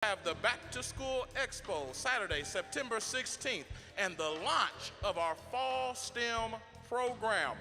Have the Back to School Expo Saturday, September 16th, and the launch of our Fall STEM program.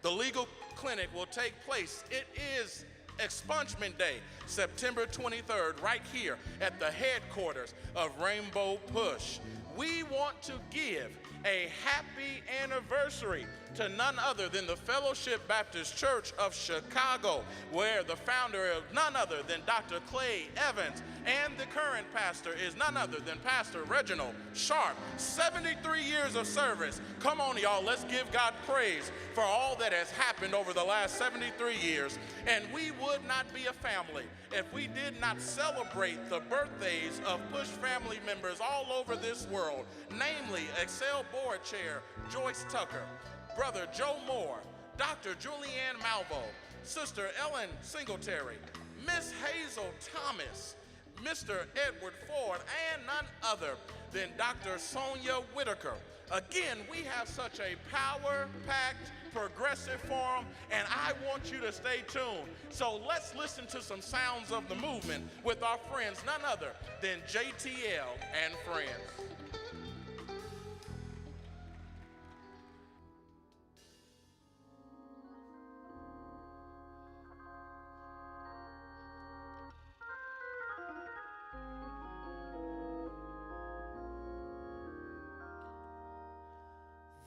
The legal clinic will take place. It is Expungement Day, September 23rd, right here at the headquarters of Rainbow Push. We want to give a happy anniversary to none other than the Fellowship Baptist Church of Chicago, where the founder is none other than Dr. Clay Evans, and the current pastor is none other than Pastor Reginald Sharp. 73 years of service. Come on, y'all, let's give God praise for all that has happened over the last 73 years. And we would not be a family if we did not celebrate the birthdays of Push family members all over this world, namely Excel Board Chair Joyce Tucker, Brother Joe Moore, Dr. Julianne Malvo, Sister Ellen Singletary, Miss Hazel Thomas, Mr. Edward Ford, and none other than Dr. Sonia Whitaker. Again, we have such a power-packed, progressive forum, and I want you to stay tuned. So let's listen to some sounds of the movement with our friends, none other than JTL and Friends.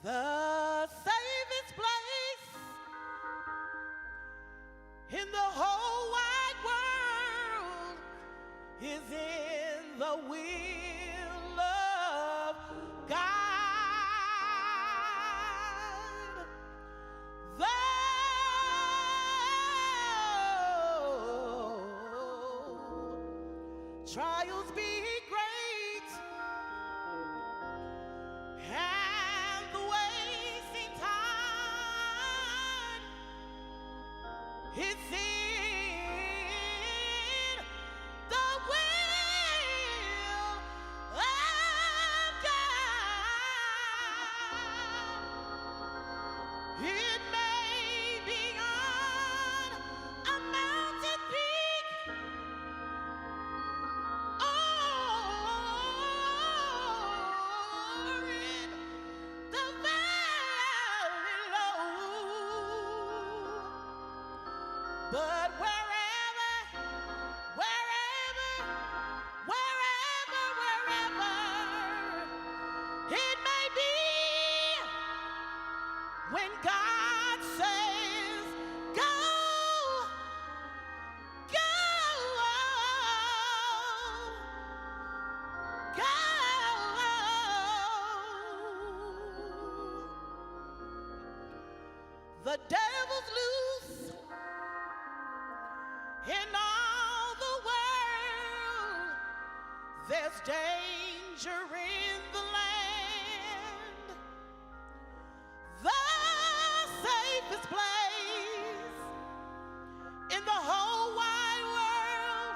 The safest place in the whole wide world is in the will of God. Though trials be great and the wasting time, it's in the will of God. It may be on a mountain peak or in the valley low. But wherever it may be, when God says go, go, go. The devil's loose in all the world. There's danger in the land. The safest place in the whole wide world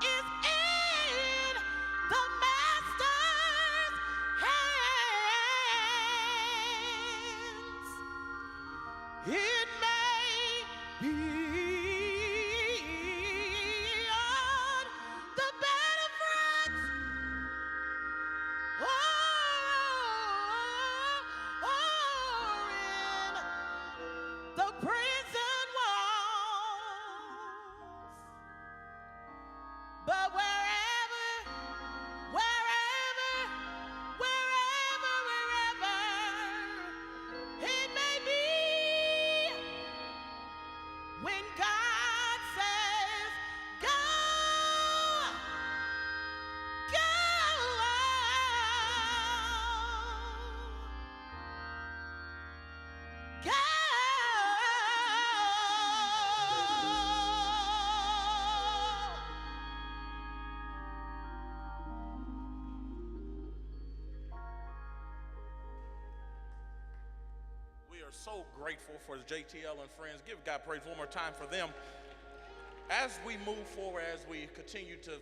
is in the Master's hands. It may be on the battlefront or in the prison walls. But wherever it may be, when God says go, go, go. We are so grateful for JTL and Friends. Give God praise one more time for them. As we move forward, as we continue to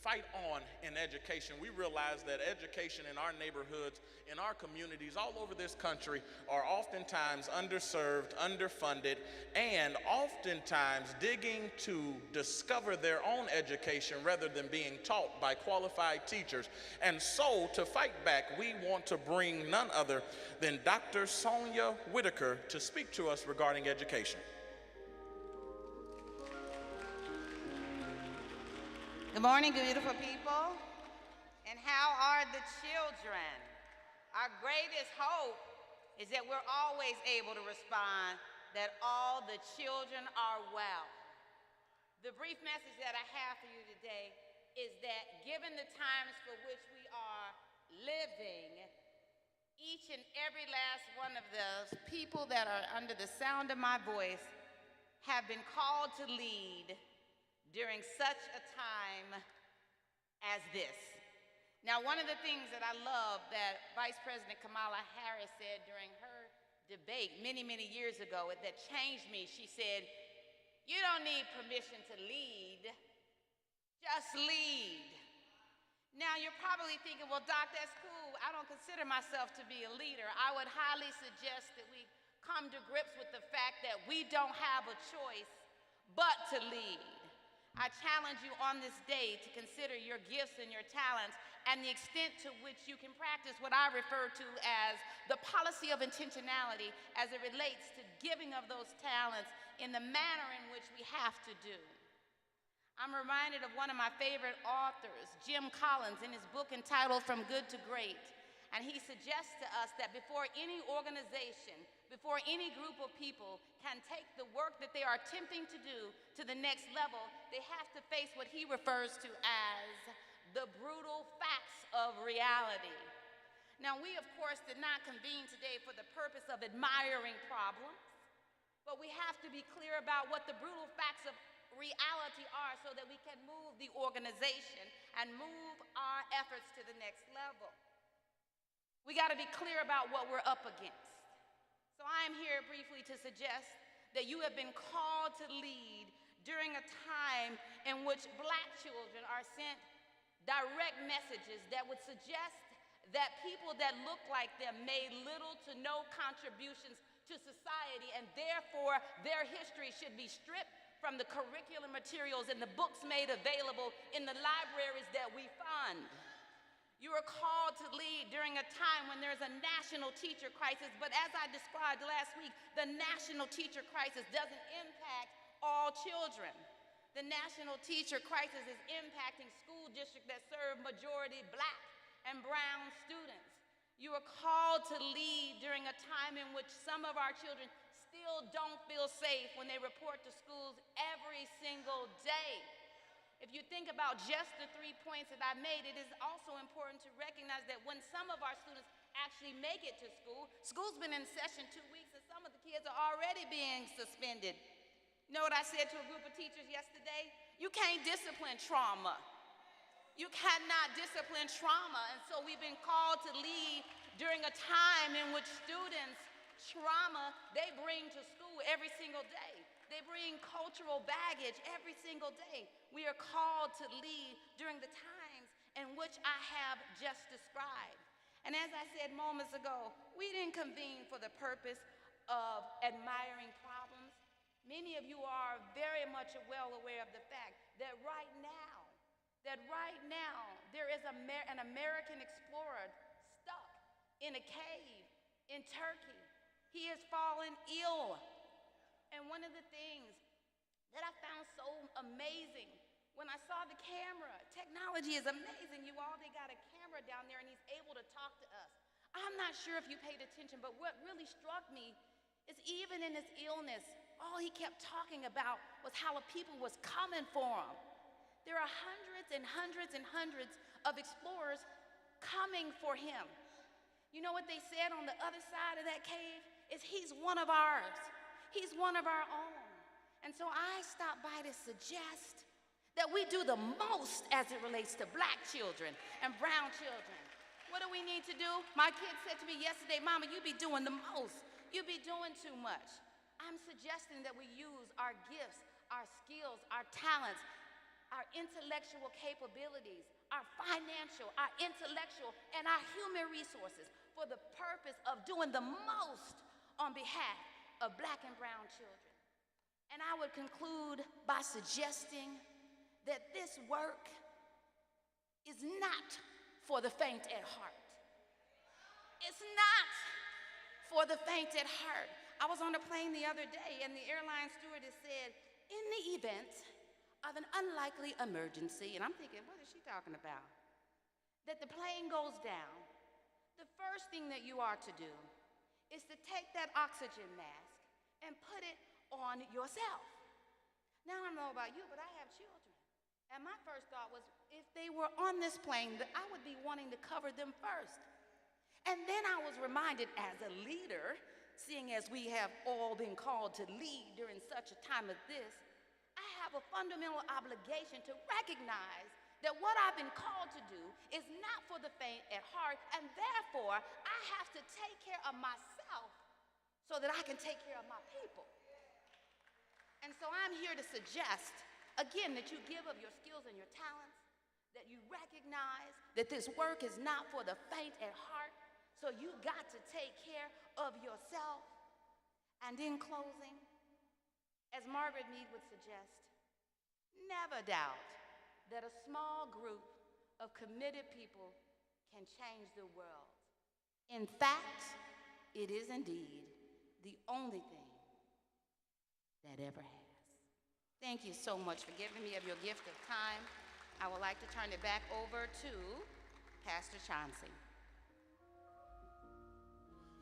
fight on in education. We realize that education in our neighborhoods, in our communities, all over this country are oftentimes underserved, underfunded, and oftentimes digging to discover their own education rather than being taught by qualified teachers. And so, to fight back, we want to bring none other than Dr. Sonia Whitaker to speak to us regarding education. Good morning, beautiful people. And how are the children? Our greatest hope is that we're always able to respond that all the children are well. The brief message that I have for you today is that given the times for which we are living, each and every last one of those people that are under the sound of my voice have been called to lead during such a time as this. Now, one of the things that I love that Vice President Kamala Harris said during her debate many, many years ago that changed me, she said, "You don't need permission to lead, just lead." Now, you're probably thinking, well, Doc, that's cool. I don't consider myself to be a leader. I would highly suggest that we come to grips with the fact that we don't have a choice but to lead. I challenge you on this day to consider your gifts and your talents and the extent to which you can practice what I refer to as the policy of intentionality as it relates to giving of those talents in the manner in which we have to do. I'm reminded of one of my favorite authors, Jim Collins, in his book entitled From Good to Great. And he suggests to us that before any organization, before any group of people can take the work that they are attempting to do to the next level, they have to face what he refers to as the brutal facts of reality. Now, we, of course, did not convene today for the purpose of admiring problems, but we have to be clear about what the brutal facts of reality are so that we can move the organization and move our efforts to the next level. We got to be clear about what we're up against. So I am here briefly to suggest that you have been called to lead during a time in which Black children are sent direct messages that would suggest that people that look like them made little to no contributions to society, and therefore their history should be stripped from the curriculum materials and the books made available in the libraries that we fund. You are called to lead during a time when there's a national teacher crisis, but as I described last week, the national teacher crisis doesn't impact all children. The national teacher crisis is impacting school districts that serve majority Black and brown students. You are called to lead during a time in which some of our children still don't feel safe when they report to schools every single day. If you think about just the 3 points that I made, it is also important to recognize that when some of our students actually make it to school, school's been in session 2 weeks and some of the kids are already being suspended. You know what I said to a group of teachers yesterday? You can't discipline trauma. You cannot discipline trauma. And so we've been called to lead during a time in which students' trauma, they bring to school every single day. They bring cultural baggage every single day. We are called to lead during the times in which I have just described. And as I said moments ago, we didn't convene for the purpose of admiring problems. Many of you are very much well aware of the fact that right now there is an American explorer stuck in a cave in Turkey. He has fallen ill. And one of the things that I found so amazing when I saw the camera, technology is amazing, you all. They got a camera down there and he's able to talk to us. I'm not sure if you paid attention, but what really struck me is even in his illness, all he kept talking about was how the people was coming for him. There are hundreds and hundreds and hundreds of explorers coming for him. You know what they said on the other side of that cave? Is he's one of ours. He's one of our own. And so I stopped by to suggest that we do the most as it relates to Black children and brown children. What do we need to do? My kid said to me yesterday, "Mama, you be doing the most. You be doing too much." I'm suggesting that we use our gifts, our skills, our talents, our intellectual capabilities, our financial, our intellectual, and our human resources for the purpose of doing the most on behalf of Black and brown children. And I would conclude by suggesting that this work is not for the faint at heart. It's not for the faint at heart. I was on a plane the other day, and the airline stewardess said, in the event of an unlikely emergency, and I'm thinking, what is she talking about? That the plane goes down, the first thing that you are to do is to take that oxygen mask and put it on yourself. Now, I don't know about you, but I have children. And my first thought was, if they were on this plane, that I would be wanting to cover them first. And then I was reminded as a leader, seeing as we have all been called to lead during such a time as this, I have a fundamental obligation to recognize that what I've been called to do is not for the faint at heart, and therefore I have to take care of myself so that I can take care of my people. And so I'm here to suggest, again, that you give of your skills and your talents, that you recognize that this work is not for the faint at heart, so you got to take care of yourself. And in closing, as Margaret Mead would suggest, never doubt that a small group of committed people can change the world. In fact, it is indeed the only thing that ever has. Thank you so much for giving me of your gift of time. I would like to turn it back over to Pastor Chauncey.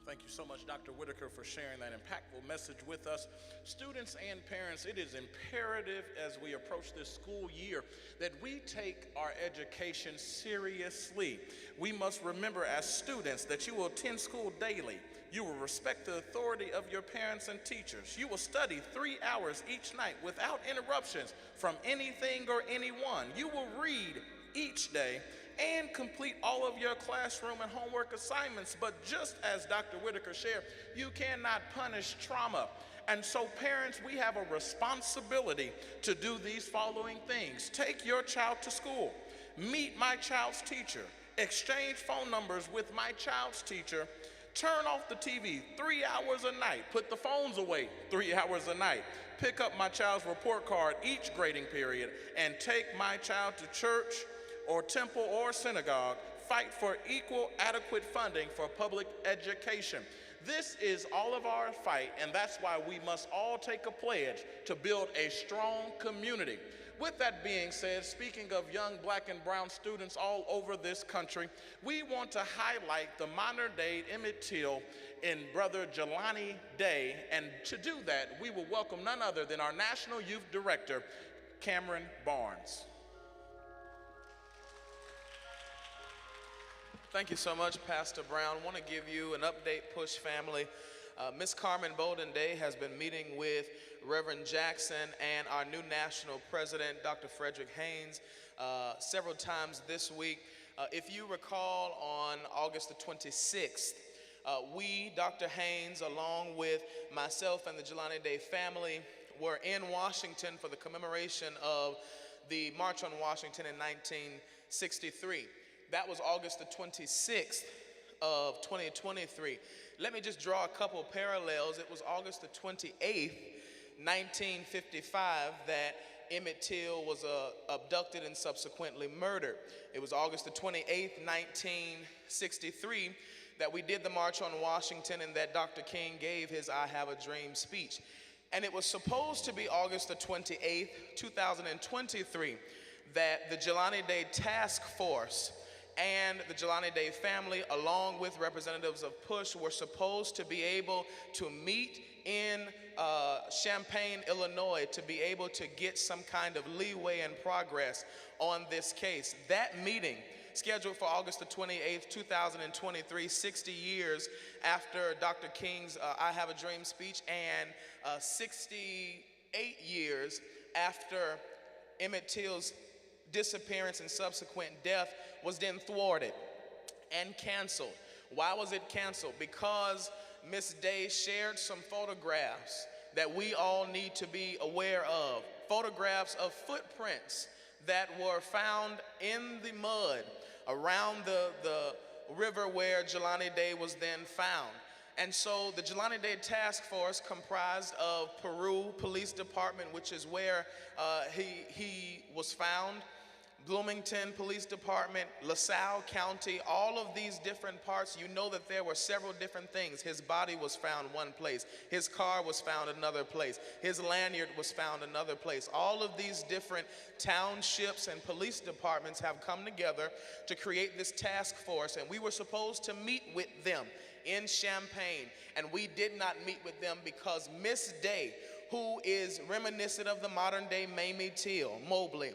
Thank you so much, Dr. Whitaker, for sharing that impactful message with us. Students and parents, it is imperative as we approach this school year that we take our education seriously. We must remember as students that you will attend school daily. You will respect the authority of your parents and teachers. You will study 3 hours each night without interruptions from anything or anyone. You will read each day and complete all of your classroom and homework assignments. But just as Dr. Whitaker shared, you cannot punish trauma. And so parents, we have a responsibility to do these following things. Take your child to school. Meet my child's teacher. Exchange phone numbers with my child's teacher. Turn off the TV 3 hours a night. Put the phones away 3 hours a night. Pick up my child's report card each grading period and take my child to church or temple or synagogue. Fight for equal, adequate funding for public education. This is all of our fight, and that's why we must all take a pledge to build a strong community. With that being said, speaking of young Black and brown students all over this country, we want to highlight the modern-day Emmett Till in Brother Jelani Day, and to do that, we will welcome none other than our National Youth Director, Cameron Barnes. Thank you so much, Pastor Brown. I want to give you an update, Push family. Ms. Carmen Bolden Day has been meeting with Reverend Jackson and our new national president, Dr. Frederick Haynes, several times this week. If you recall, on August the 26th, we, Dr. Haynes, along with myself and the Jelani Day family, were in Washington for the commemoration of the March on Washington in 1963. That was August the 26th of 2023. Let me just draw a couple parallels. It was August the 28th, 1955, that Emmett Till was abducted and subsequently murdered. It was August the 28th, 1963, that we did the March on Washington and that Dr. King gave his I Have a Dream speech. And it was supposed to be August the 28th, 2023, that the Jelani Day Task Force and the Jelani Day family, along with representatives of PUSH, were supposed to be able to meet in Champaign, Illinois, to be able to get some kind of leeway and progress on this case. That meeting, scheduled for August the 28th, 2023, 60 years after Dr. King's I Have a Dream speech and 68 years after Emmett Till's disappearance and subsequent death, was then thwarted and canceled. Why was it canceled? Because Ms. Day shared some photographs that we all need to be aware of. Photographs of footprints that were found in the mud around the river where Jelani Day was then found. And so the Jelani Day Task Force, comprised of Peru Police Department, which is where he was found, Bloomington Police Department, LaSalle County, all of these different parts, you know that there were several different things. His body was found one place. His car was found another place. His lanyard was found another place. All of these different townships and police departments have come together to create this task force, and we were supposed to meet with them in Champaign, and we did not meet with them because Miss Day, who is reminiscent of the modern day Mamie Till Mobley,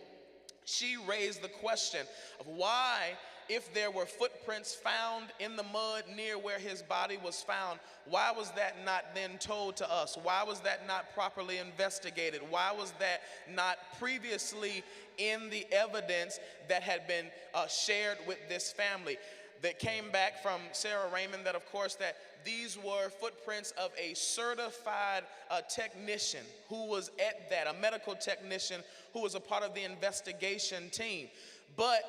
she raised the question of why, if there were footprints found in the mud near where his body was found, why was that not then told to us? Why was that not properly investigated? Why was that not previously in the evidence that had been shared with this family? That came back from Sarah Raymond that, of course, that these were footprints of a certified technician who was at that, a medical technician who was a part of the investigation team. But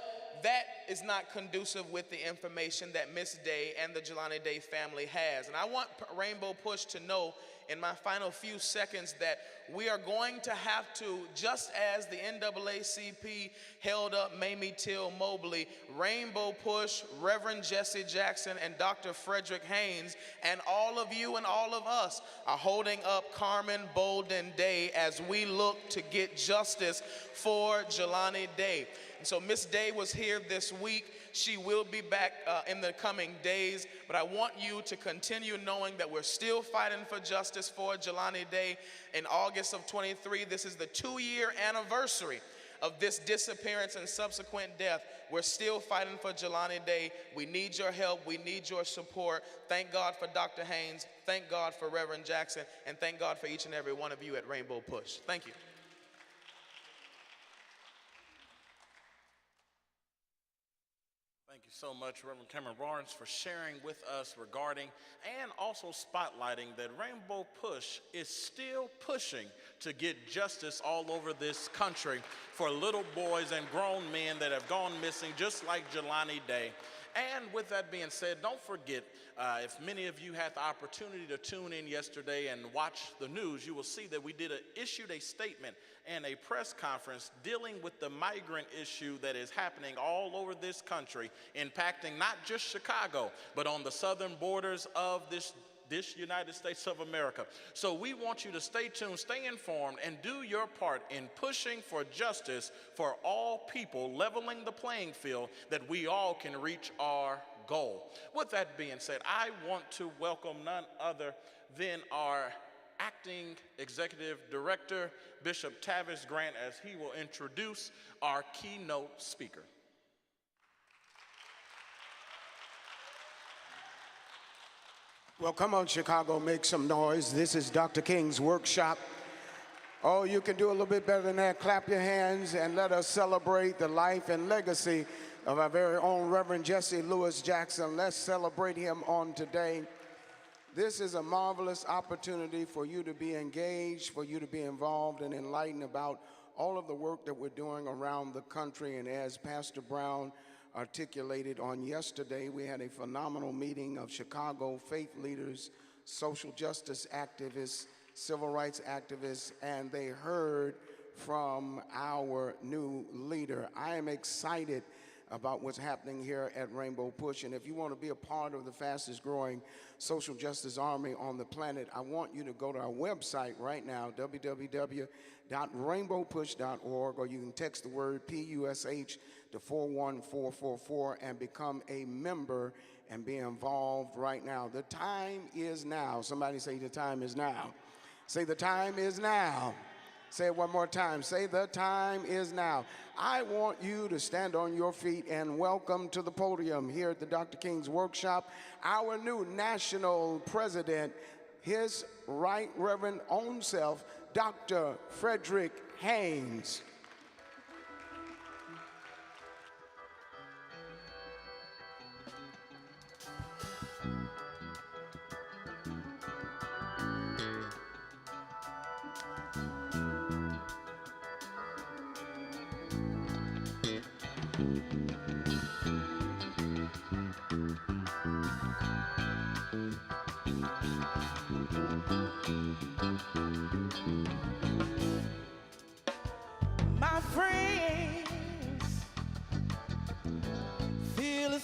that is not conducive with the information that Miss Day and the Jelani Day family has. And I want Rainbow Push to know in my final few seconds that we are going to have to, just as the NAACP held up Mamie Till Mobley, Rainbow Push, Reverend Jesse Jackson, and Dr. Frederick Haynes, and all of you and all of us are holding up Carmen Bolden Day as we look to get justice for Jelani Day. And so Miss Day was here this week. She will be back in the coming days, but I want you to continue knowing that we're still fighting for justice for Jelani Day. In August of 23, this is the 2-year anniversary of this disappearance and subsequent death. We're still fighting for Jelani Day. We need your help. We need your support. Thank God for Dr. Haynes. Thank God for Reverend Jackson. And thank God for each and every one of you at Rainbow Push. Thank you. Thank you so much, Reverend Cameron Barnes, for sharing with us regarding and also spotlighting that Rainbow Push is still pushing to get justice all over this country for little boys and grown men that have gone missing, just like Jelani Day. And with that being said, don't forget, if many of you had the opportunity to tune in yesterday and watch the news, you will see that we issued a statement and a press conference dealing with the migrant issue that is happening all over this country, impacting not just Chicago, but on the southern borders of this United States of America. So we want you to stay tuned, stay informed, and do your part in pushing for justice for all people, leveling the playing field that we all can reach our goal. With that being said, I want to welcome none other than our Acting Executive Director, Bishop Tavis Grant, as he will introduce our keynote speaker. Well, come on, Chicago, make some noise. This is Dr. King's workshop. Oh, you can do a little bit better than that. Clap your hands and let us celebrate the life and legacy of our very own Reverend Jesse Louis Jackson. Let's celebrate him on today. This is a marvelous opportunity for you to be engaged, for you to be involved and enlightened about all of the work that we're doing around the country. And as Pastor Brown articulated on yesterday, we had a phenomenal meeting of Chicago faith leaders, social justice activists, civil rights activists, and they heard from our new leader. I am excited about what's happening here at Rainbow Push. And if you want to be a part of the fastest growing social justice army on the planet, I want you to go to our website right now, www.rainbowpush.org, or you can text the word PUSH to 41444 and become a member and be involved right now. The time is now. Somebody say the time is now. Say the time is now. Say it one more time. Say the time is now. I want you to stand on your feet and welcome to the podium here at the Dr. King's workshop our new national president, his right reverend own self, Dr. Frederick Haynes.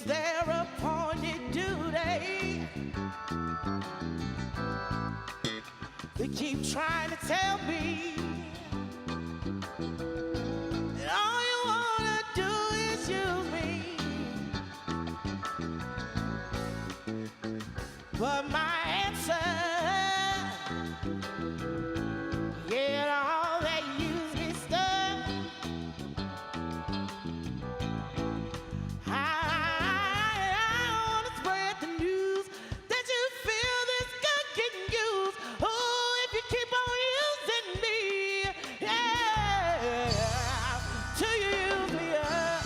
it's their appointed duty. They keep trying to tell me that all you wanna do is use me. But my answer, get all that use me stuff. I wanna spread the news that you feel this good getting used. Oh, if you keep on using me, yeah, till you use me up,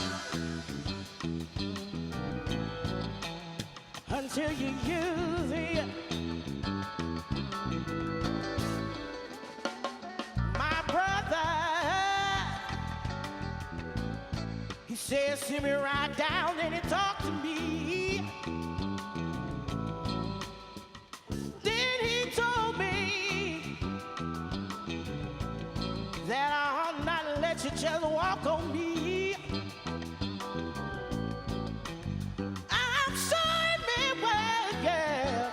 until you use me up. My brother, he said, sit me right down and he talked to me. Then he told me that I ought not let you just walk on me. I'm sorry, man, well, yeah.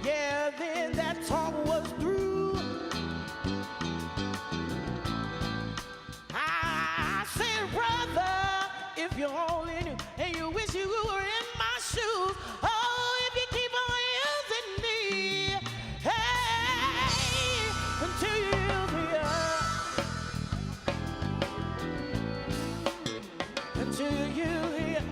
Yeah, then that talk was through. I said, brother, if you only knew and you wish you were in my shoes. Oh, if you keep on using me, hey, until you use me up, until you use me up.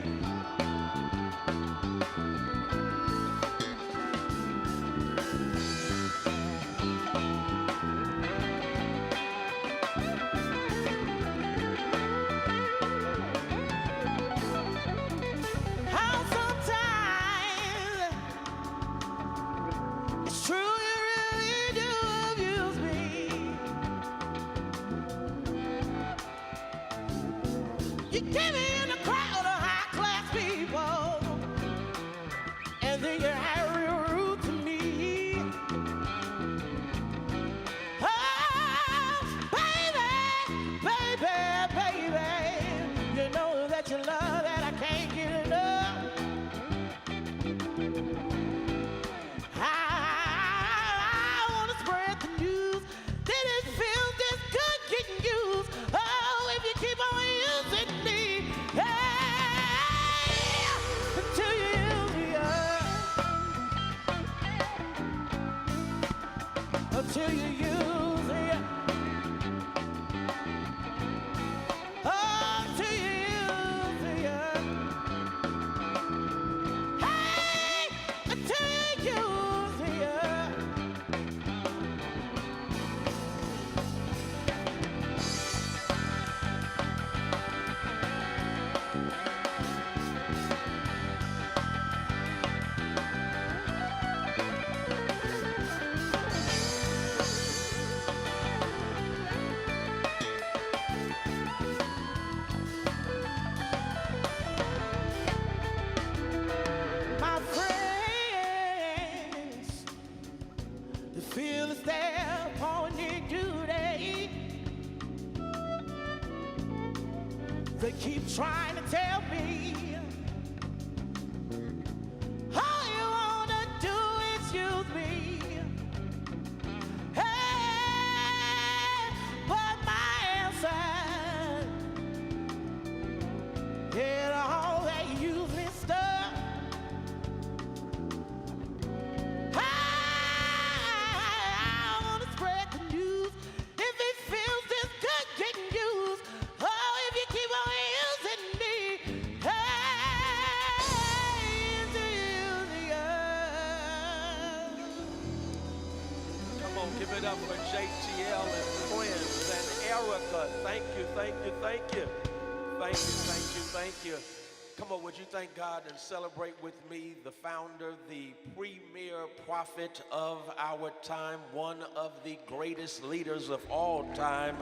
How sometimes it's true you really do abuse me. You get me in a crowd of high-class people, and then you act real rude to me. Oh, baby, baby, baby, you know that you love that I can't get enough. I wanna spread the news that it feels this good getting used. Oh, if you keep on using me, hey, until you use me up, until you use me up. Until you use me up. Hey, until you use me up. My friends, the feel is there upon their duty. They keep trying to tell me all you wanna do is use me. Hey, but my answer, get all that useless stuff. I wanna spread the news if it feels this good getting used. Oh, if you keep on using me, hey, to use me up. Come on, give it up for JTL and friends and Erica. Thank you, thank you, thank you. Thank you, thank you, thank you. Come on, would you thank God and celebrate with me the founder, the premier prophet of our time, one of the greatest leaders of all time.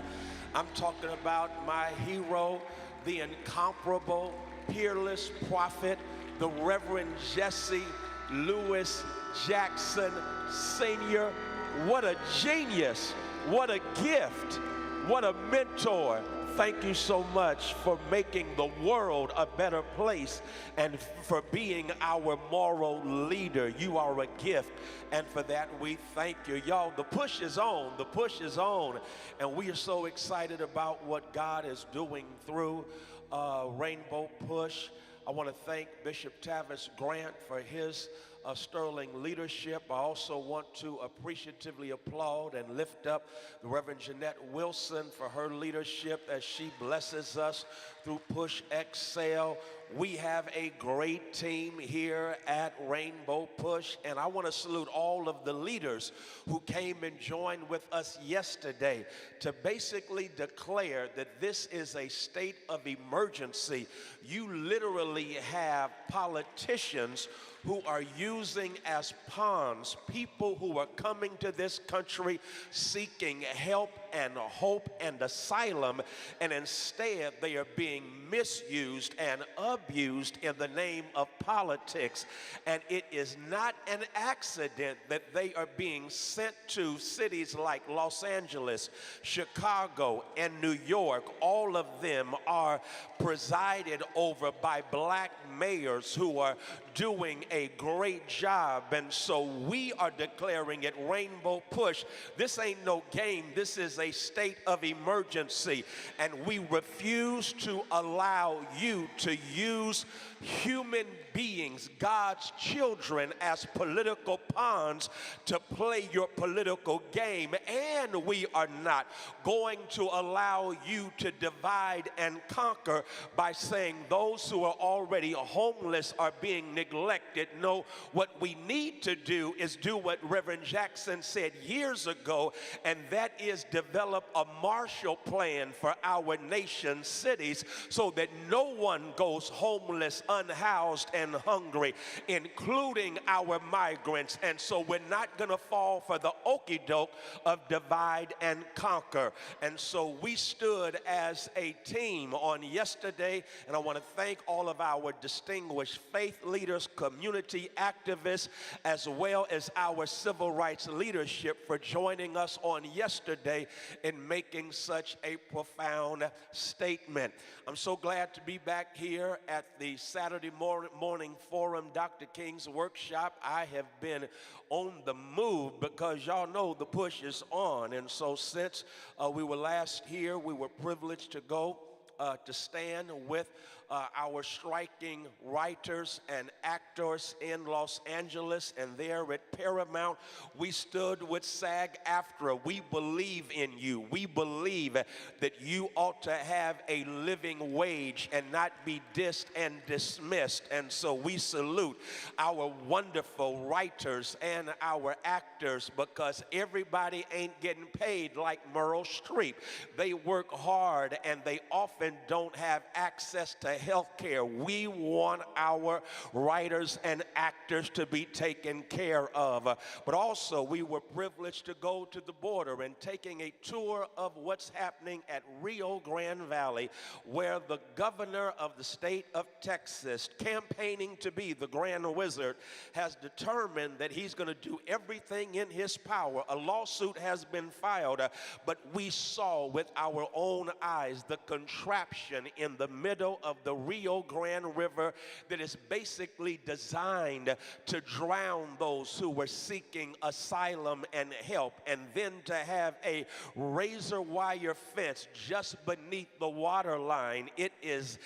I'm talking about my hero, the incomparable, peerless prophet, the Reverend Jesse Louis Jackson Sr. What a genius, what a gift, what a mentor. thank you so much for making the world a better place and for being our moral leader. You are a gift, and for that we thank you. Y'all, the push is on. The push is on, and we are so excited about what God is doing through Rainbow Push. I want to thank Bishop Tavis Grant for his sterling leadership. I also want to appreciatively applaud and lift up the Reverend Jeanette Wilson for her leadership as she blesses us through Push Excel. We have a great team here at Rainbow Push, and I want to salute all of the leaders who came and joined with us yesterday to basically declare that this is a state of emergency. You literally have politicians who are using as pawns people who are coming to this country seeking help and hope and asylum, and instead they are being misused and abused in the name of politics. And it is not an accident that they are being sent to cities like Los Angeles, Chicago, and New York. All of them are presided over by black mayors who are doing a great job. And so we are declaring at Rainbow Push, this ain't no game, this is a state of emergency, and we refuse to allow you to use human beings, God's children, as political pawns to play your political game. And we are not going to allow you to divide and conquer by saying those who are already homeless are being neglected. No, what we need to do is do what Reverend Jackson said years ago, and that is develop a Marshall Plan for our nation's cities so that no one goes homeless, unhoused, and hungry, including our migrants. And so we're not going to fall for the okie doke of divide and conquer. And so we stood as a team on yesterday, and I want to thank all of our distinguished faith leaders, community activists, as well as our civil rights leadership for joining us on yesterday in making such a profound statement. I'm so glad to be back here at the Saturday morning forum, Dr. King's workshop. I have been on the move because y'all know the push is on. And so since we were last here, we were privileged to go to stand with our striking writers and actors in Los Angeles, and there at Paramount, we stood with SAG-AFTRA. We believe in you. We believe that you ought to have a living wage and not be dissed and dismissed. And so we salute our wonderful writers and our actors, because everybody ain't getting paid like Meryl Streep. They work hard and they often don't have access to health care. We want our writers and actors to be taken care of. But also, we were privileged to go to the border and taking a tour of what's happening at Rio Grande Valley, where the governor of the state of Texas, campaigning to be the Grand Wizard, has determined that he's going to do everything in his power. A lawsuit has been filed, but we saw with our own eyes the contraption in the middle of the Rio Grande River that is basically designed to drown those who were seeking asylum and help, and then to have a razor wire fence just beneath the water line. It is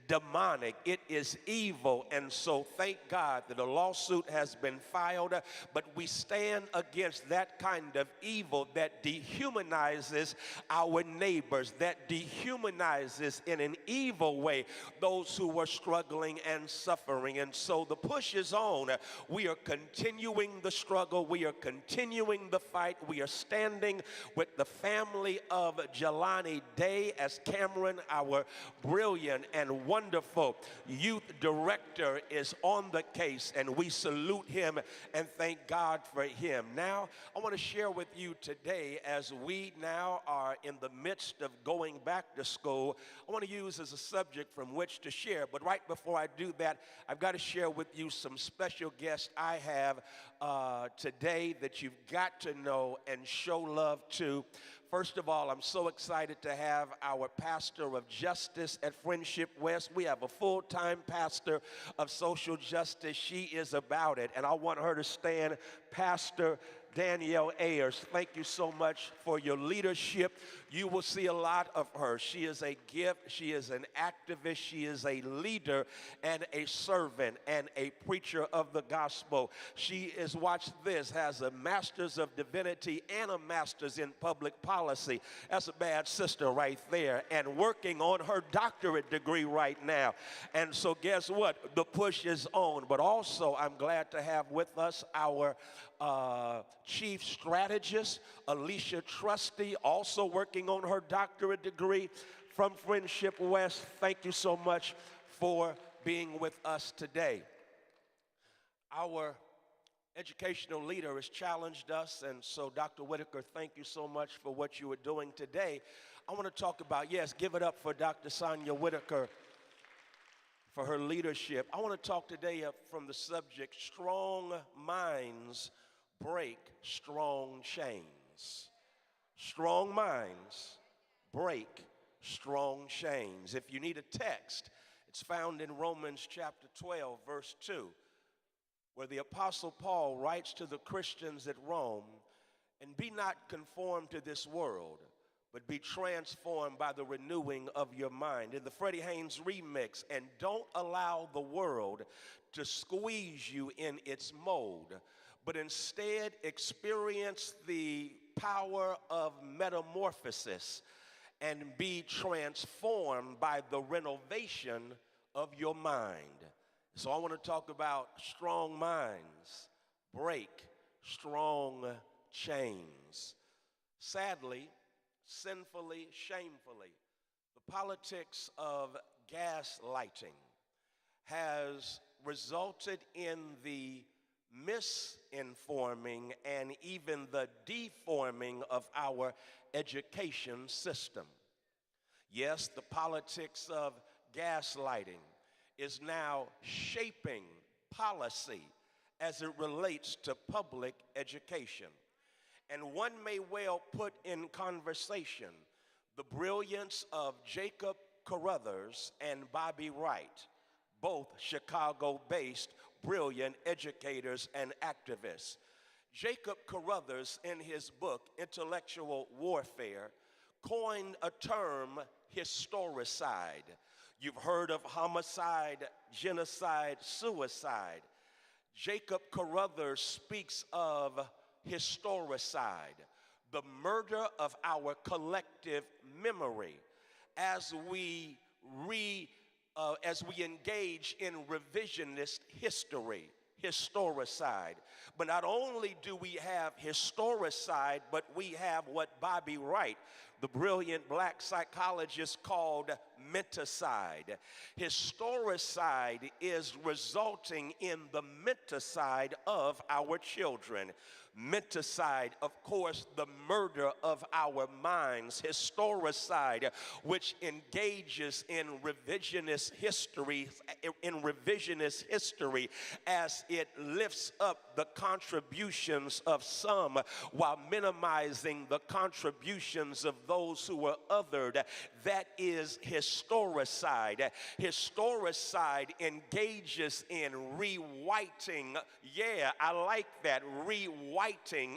demonic. It is evil. And so thank God that a lawsuit has been filed, but we stand against that kind of evil that dehumanizes our neighbors, that dehumanizes in an evil way those who are struggling and suffering. And so the push is on. We are continuing the struggle. We are continuing the fight. We are standing with the family of Jelani Day as Cameron, our brilliant and wonderful youth director, is on the case, and we salute him and thank God for him. Now, I want to share with you today, as we now are in the midst of going back to school, I want to use as a subject from which to share. But right before I do that, I've got to share with you some special guests I have today that you've got to know and show love to. First of all, I'm so excited to have our pastor of justice at Friendship West. We have a full-time pastor of social justice. She is about it, and I want her to stand. Pastor Danielle Ayers, thank you so much for your leadership. You will see a lot of her. She is a gift, she is an activist, she is a leader and a servant and a preacher of the gospel. She is, watch this, has a master's of divinity and a master's in public policy. That's a bad sister right there, and working on her doctorate degree right now. And so guess what? The push is on. But also, I'm glad to have with us our chief strategist, Alicia Trusty, also working on her doctorate degree from Friendship West. Thank you so much for being with us today. Our educational leader has challenged us, and so Dr. Whitaker, thank you so much for what you are doing today. I want to talk about, yes, give it up for Dr. Sonia Whitaker for her leadership. I want to talk today from the subject, strong minds break strong chains. Strong minds break strong chains. If you need a text, it's found in Romans chapter 12, verse 2, where the Apostle Paul writes to the Christians at Rome, and be not conformed to this world, but be transformed by the renewing of your mind. In the Freddie Haynes remix, and don't allow the world to squeeze you in its mold, but instead experience the power of metamorphosis and be transformed by the renovation of your mind. So I want to talk about strong minds break strong chains. Sadly, sinfully, shamefully, the politics of gaslighting has resulted in the misinforming and even the deforming of our education system. Yes, the politics of gaslighting is now shaping policy as it relates to public education. And one may well put in conversation the brilliance of Jacob Carruthers and Bobby Wright, both Chicago-based brilliant educators and activists. Jacob Carruthers, in his book, Intellectual Warfare, coined a term, historicide. You've heard of homicide, genocide, suicide. Jacob Carruthers speaks of historicide, the murder of our collective memory as we engage in revisionist history, historicide. But not only do we have historicide, but we have what Bobby Wright, the brilliant black psychologist, called menticide. Historicide is resulting in the menticide of our children. Menticide, of course, the murder of our minds. Historicide, which engages in revisionist history, as it lifts up the contributions of some while minimizing the contributions of those who were othered. That is historicide. Historicide engages in rewriting. Yeah, I like that. Rewriting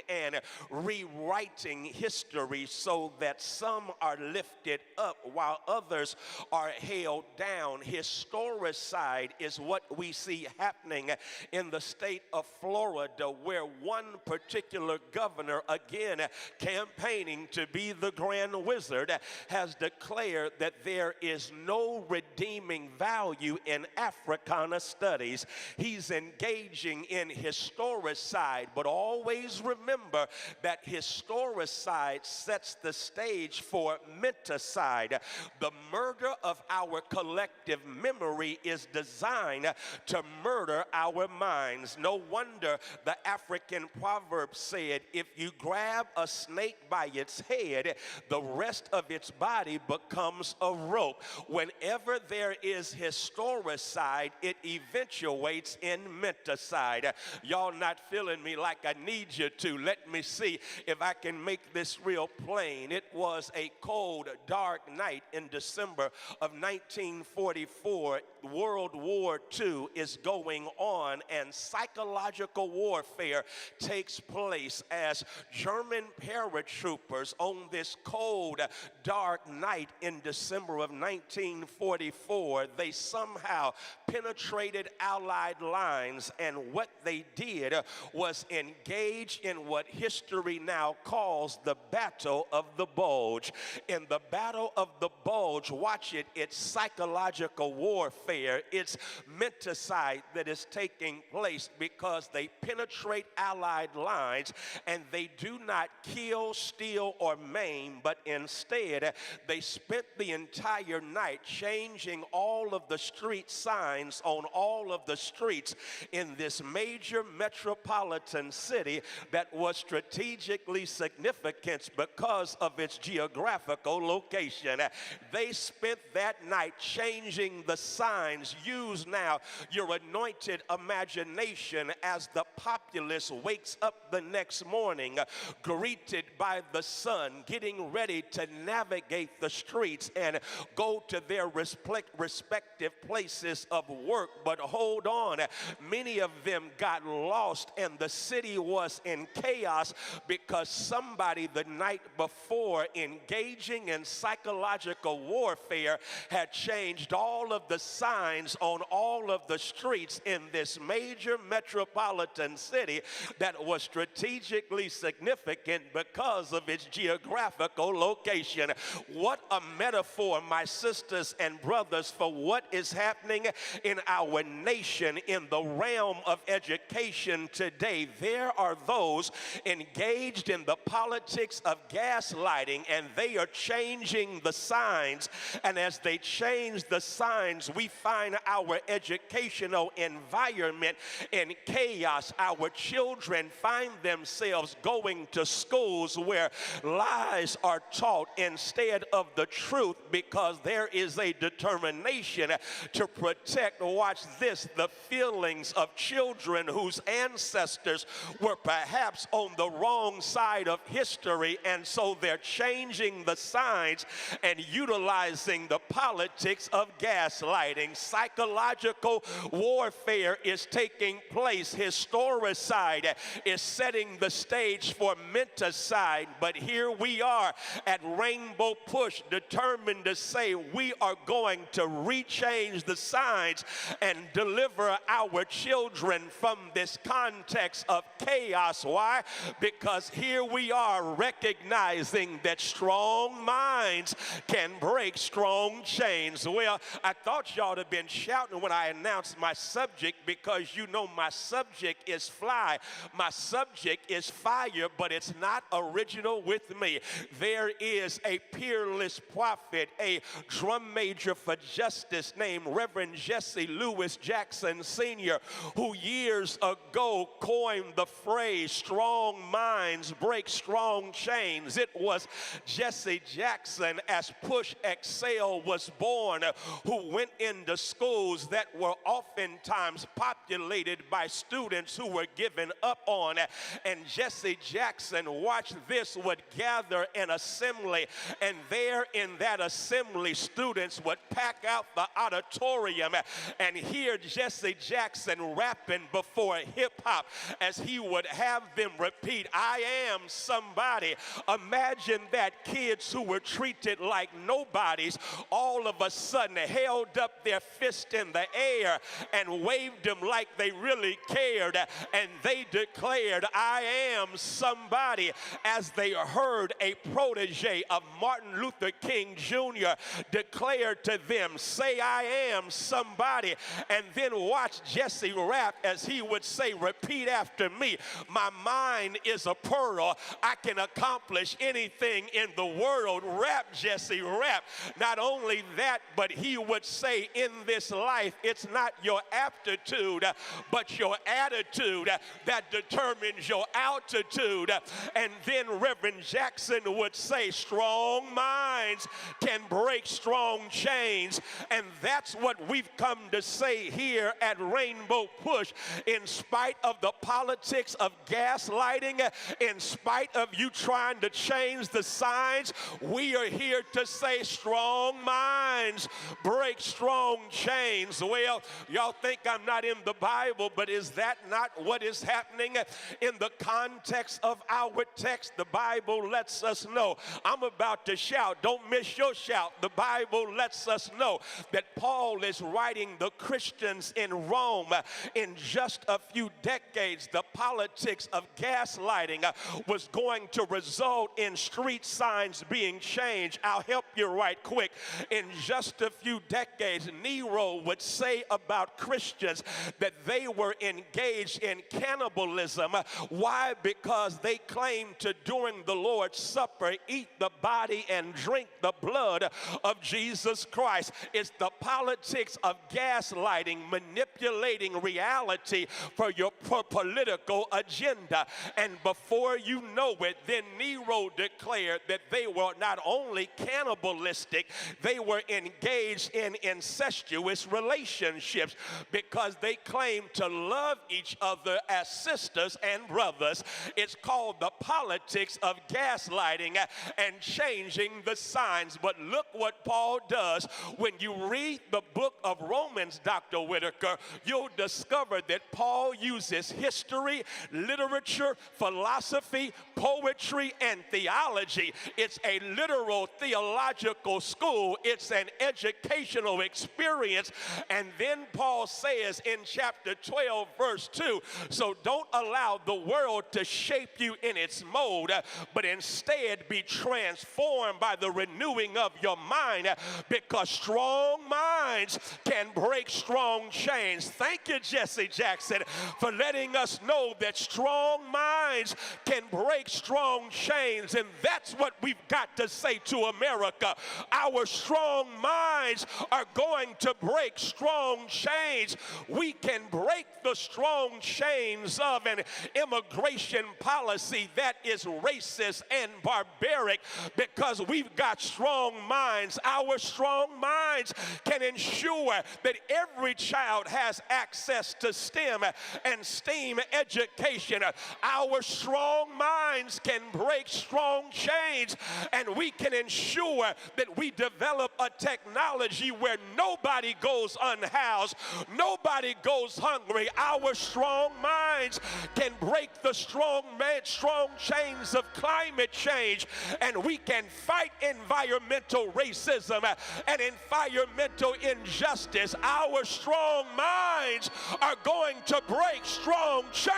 and rewriting history so that some are lifted up while others are held down. Historicide is what we see happening in the state of Florida, where one particular governor, again campaigning to be the grand wizard, has declared that there is no redeeming value in Africana studies. He's engaging in historicide, but always remember that historicide sets the stage for menticide. The murder of our collective memory is designed to murder our minds. No wonder the African proverb said, if you grab a snake by its head, the rest of its body becomes a rope. Whenever there is historicide, it eventuates in menticide. Y'all not feeling me like I need you to. Let me see if I can make this real plain. It was a cold, dark night in December of 1944. World War II is going on, and psychological warfare takes place as German paratroopers on this cold, dark night in December of 1944, they somehow penetrated Allied lines, and what they did was engage in what history now calls the Battle of the Bulge. In the Battle of the Bulge, watch it, it's psychological warfare. It's menticide that is taking place because they penetrate Allied lines and they do not kill, steal, or maim, but instead they spent the entire night changing all of the street signs on all of the streets in this major metropolitan city that was strategically significant because of its geographical location. They spent that night changing the signs. Use now your anointed imagination as the populace wakes up the next morning, greeted by the sun, getting ready to navigate the streets and go to their respective places of work. But hold on, many of them got lost and the city was in chaos because somebody the night before, engaging in psychological warfare, had changed all of the signs on all of the streets in this major metropolitan city that was strategically significant because of its geographical location. What a metaphor, my sisters and brothers, for what is happening in our nation in the realm of education today. There are those engaged in the politics of gaslighting, and they are changing the signs, and as they change the signs, we find our educational environment in chaos. Our children find themselves going to schools where lies are taught instead of the truth because there is a determination to protect, watch this, the feelings of children whose ancestors were perhaps on the wrong side of history, and so they're changing the signs and utilizing the politics of gaslighting. Psychological warfare is taking place. Historicide is setting the stage for menticide. But here we are at Rainbow Push, determined to say we are going to rechange the signs and deliver our children from this context of chaos. Why? Because here we are recognizing that strong minds can break strong chains. Well, I thought y'all had been shouting when I announced my subject, because you know my subject is fly. My subject is fire, but it's not original with me. There is a peerless prophet, a drum major for justice named Reverend Jesse Lewis Jackson Sr., who years ago coined the phrase, strong minds break strong chains. It was Jesse Jackson, as Push Excel was born, who went into schools that were oftentimes populated by students who were given up on. And Jesse Jackson, watch this, would gather an assembly, and there in that assembly, students would pack out the auditorium and hear Jesse Jackson rapping before hip-hop as he would have them repeat, "I am somebody." Imagine that kids who were treated like nobodies all of a sudden held up their fist in the air and waved them like they really cared, and they declared, "I am somebody," as they heard a protege of Martin Luther King Jr. declare to them, "Say I am somebody." body, and then watch Jesse rap as he would say, repeat after me. My mind is a pearl. I can accomplish anything in the world. Rap, Jesse, rap. Not only that, but he would say, in this life, it's not your aptitude, but your attitude that determines your altitude. And then Reverend Jackson would say, strong minds can break strong chains. And that's what we've come to say here at Rainbow Push. In spite of the politics of gaslighting, in spite of you trying to change the signs, we are here to say strong minds break strong chains. Well, y'all think I'm not in the Bible, but is that not what is happening in the context of our text? The Bible lets us know. I'm about to shout. Don't miss your shout. The Bible lets us know that Paul is writing the Christians in Rome. In just a few decades, the politics of gaslighting was going to result in street signs being changed. I'll help you right quick. In just a few decades, Nero would say about Christians that they were engaged in cannibalism. Why? Because they claimed to, during the Lord's Supper, eat the body and drink the blood of Jesus Christ. It's the politics of gaslighting, manipulating reality for your political agenda. And before you know it, then Nero declared that they were not only cannibalistic, they were engaged in incestuous relationships because they claimed to love each other as sisters and brothers. It's called the politics of gaslighting and changing the signs. But look what Paul does. When you read the book of Romans, Dr. Whitaker, you'll discover that Paul uses history, literature, philosophy, poetry, and theology. It's a literal theological school. It's an educational experience. And then Paul says in chapter 12, verse 2, so don't allow the world to shape you in its mold, but instead be transformed by the renewing of your mind, because strong minds can break strong chains. Thank you, Jesse Jackson, for letting us know that strong minds can break strong chains. And that's what we've got to say to America. Our strong minds are going to break strong chains. We can break the strong chains of an immigration policy that is racist and barbaric because we've got strong minds. Our strong minds can ensure that every child has access to STEM and STEAM education. Our strong minds can break strong chains, and we can ensure that we develop a technology where nobody goes unhoused, nobody goes hungry. Our strong minds can break the strong chains of climate change, and we can fight environmental racism and environmental injustice. Our strong minds are going to break strong chains.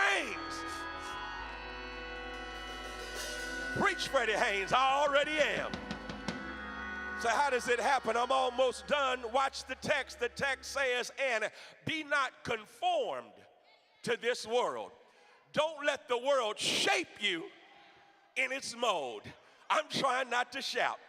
Preach, Freddie Haynes. I already am. So how does it happen? I'm almost done. Watch the text. The text says, and be not conformed to this world. Don't let the world shape you in its mold. I'm trying not to shout.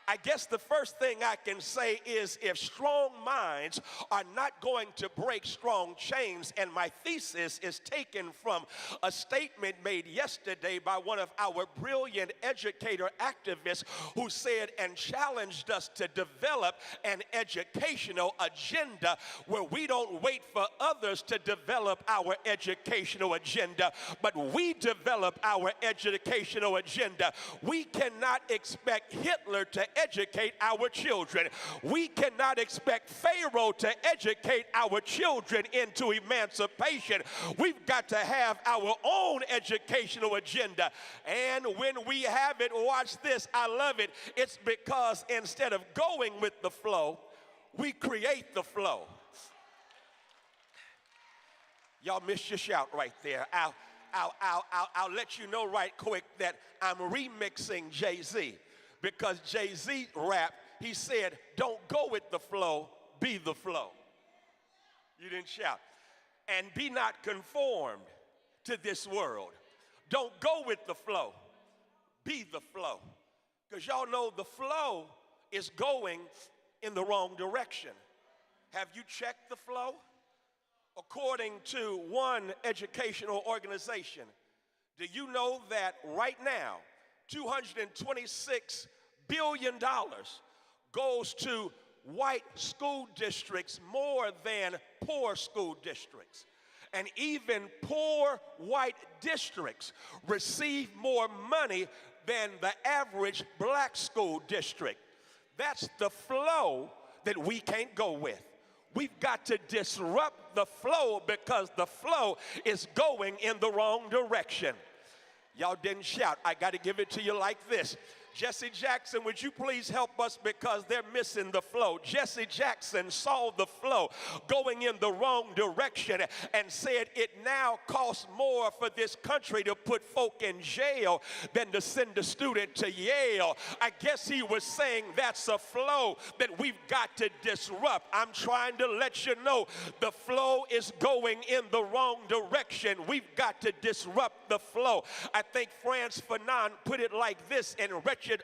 I guess the first thing I can say is if strong minds are not going to break strong chains, and my thesis is taken from a statement made yesterday by one of our brilliant educator activists who said and challenged us to develop an educational agenda where we don't wait for others to develop our educational agenda, but we develop our educational agenda. We cannot expect Hitler to educate our children. We cannot expect Pharaoh to educate our children into emancipation. We've got to have our own educational agenda. And when we have it, watch this, I love it. It's because instead of going with the flow, we create the flow. Y'all missed your shout right there. I'll let you know right quick that I'm remixing Jay-Z. Because Jay-Z rap, he said, don't go with the flow, be the flow. You didn't shout. And be not conformed to this world. Don't go with the flow. Be the flow. Because y'all know the flow is going in the wrong direction. Have you checked the flow? According to one educational organization, do you know that right now, $226 billion goes to white school districts more than poor school districts? And even poor white districts receive more money than the average black school district. That's the flow that we can't go with. We've got to disrupt the flow because the flow is going in the wrong direction. Y'all didn't shout. I got to give it to you like this. Jesse Jackson, would you please help us because they're missing the flow? Jesse Jackson saw the flow going in the wrong direction and said it now costs more for this country to put folk in jail than to send a student to Yale. I guess he was saying that's a flow that we've got to disrupt. I'm trying to let you know the flow is going in the wrong direction. We've got to disrupt the flow. I think Frantz Fanon put it like this in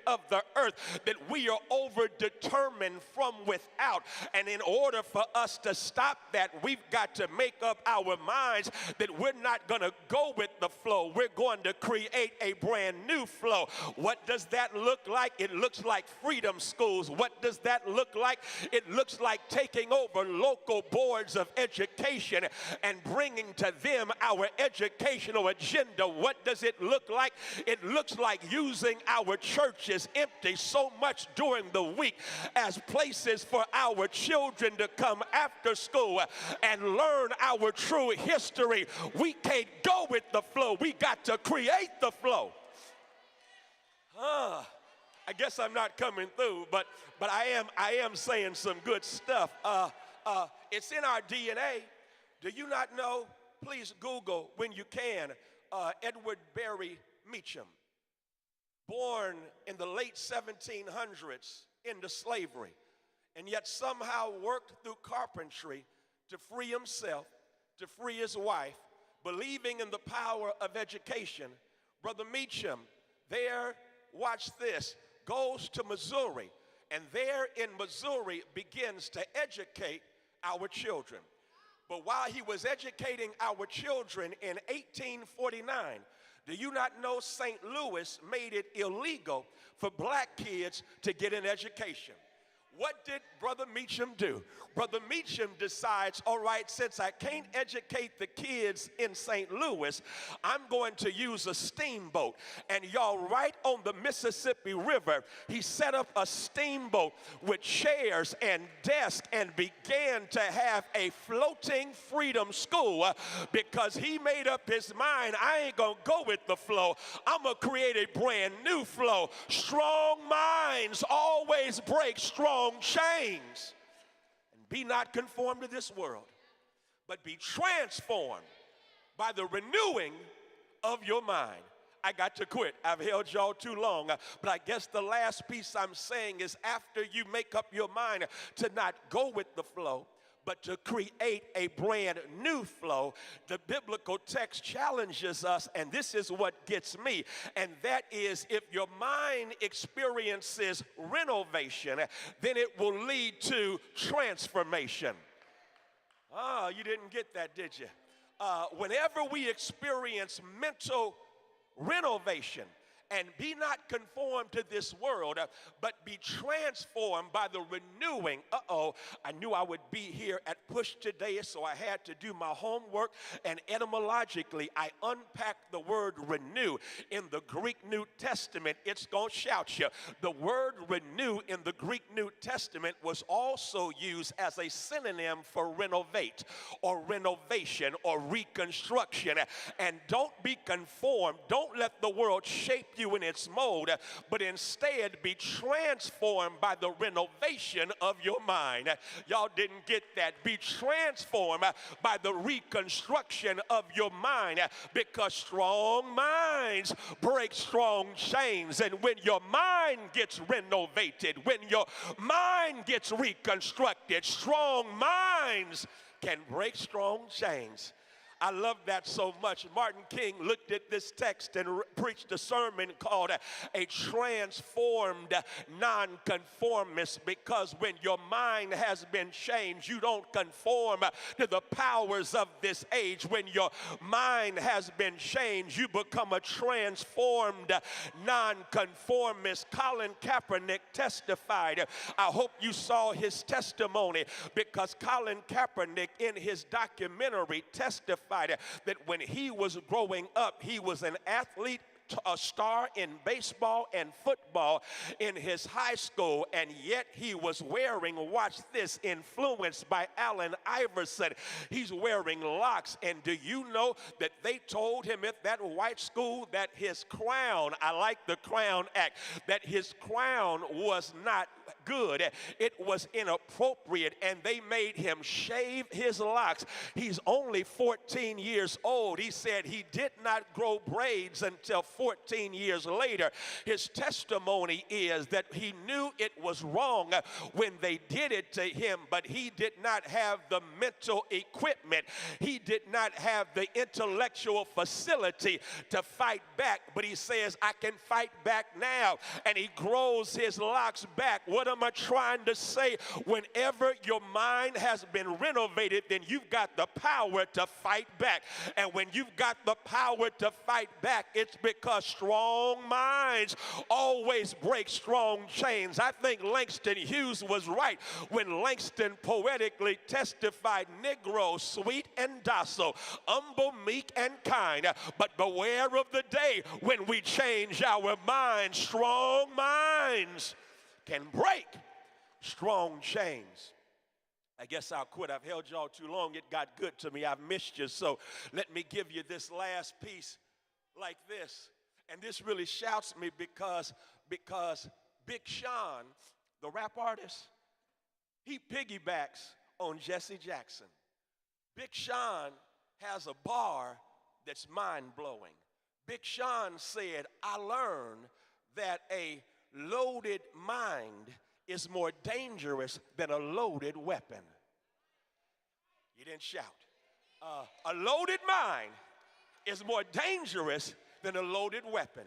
of the earth, that we are over determined from without, and in order for us to stop that, we've got to make up our minds that we're not going to go with the flow. We're going to create a brand new flow. What does that look like? It looks like freedom schools. What does that look like? It looks like taking over local boards of education and bringing to them our educational agenda. What does it look like? It looks like using our churches empty so much during the week as places for our children to come after school and learn our true history. We can't go with the flow. We got to create the flow. I guess I'm not coming through, but I am saying some good stuff. It's in our DNA. Do you not know? Please Google when you can. Edward Berry Meacham, born in the late 1700s into slavery, and yet somehow worked through carpentry to free himself, to free his wife, believing in the power of education. Brother Meacham, there, watch this, goes to Missouri, and there in Missouri begins to educate our children. But while he was educating our children in 1849, do you not know St. Louis made it illegal for black kids to get an education? What did Brother Meacham do? Brother Meacham decides, all right, since I can't educate the kids in St. Louis, I'm going to use a steamboat. And y'all, right on the Mississippi River, he set up a steamboat with chairs and desks and began to have a floating freedom school because he made up his mind, I ain't going to go with the flow. I'm going to create a brand new flow. Strong minds always break strong chains. And be not conformed to this world, but be transformed by the renewing of your mind. I got to quit. I've held y'all too long. But I guess the last piece I'm saying is after you make up your mind to not go with the flow, but to create a brand new flow, the biblical text challenges us, and this is what gets me, and that is if your mind experiences renovation, then it will lead to transformation. You didn't get that, did you? Whenever we experience mental renovation, and be not conformed to this world, but be transformed by the renewing. I knew I would be here at Push today, so I had to do my homework, and etymologically, I unpacked the word renew. In the Greek New Testament, it's going to shout you. The word renew in the Greek New Testament was also used as a synonym for renovate, or renovation, or reconstruction. And don't be conformed. Don't let the world shape you in its mold, but instead be transformed by the renovation of your mind. Y'all didn't get that. Be transformed by the reconstruction of your mind, because strong minds break strong chains. And when your mind gets renovated, when your mind gets reconstructed, strong minds can break strong chains. I love that so much. Martin King looked at this text and preached a sermon called A Transformed Nonconformist, because when your mind has been changed, you don't conform to the powers of this age. When your mind has been changed, you become a transformed nonconformist. Colin Kaepernick testified. I hope you saw his testimony, because Colin Kaepernick in his documentary testified that when he was growing up, he was an athlete, a star in baseball and football in his high school, and yet he was wearing, watch this, influenced by Allen Iverson, he's wearing locks. And do you know that they told him at that white school that his crown, I like the Crown Act, that his crown was not good, it was inappropriate, and they made him shave his locks. He's only 14 years old. He said he did not grow braids until 14 years later. His testimony is that he knew it was wrong when they did it to him, but he did not have the mental equipment. He did not have the intellectual facility to fight back, but he says, I can fight back now, and he grows his locks back. What am I trying to say? Whenever your mind has been renovated, then you've got the power to fight back. And when you've got the power to fight back, it's because strong minds always break strong chains. I think Langston Hughes was right when Langston poetically testified, Negro, sweet and docile, humble, meek, and kind, but beware of the day when we change our minds. Strong minds can break strong chains. I guess I'll quit. I've held y'all too long. It got good to me. I've missed you. So let me give you this last piece like this. And this really shouts me because Big Sean, the rap artist, he piggybacks on Jesse Jackson. Big Sean has a bar that's mind-blowing. Big Sean said, I learned that a loaded mind is more dangerous than a loaded weapon. You didn't shout. A loaded mind is more dangerous than a loaded weapon.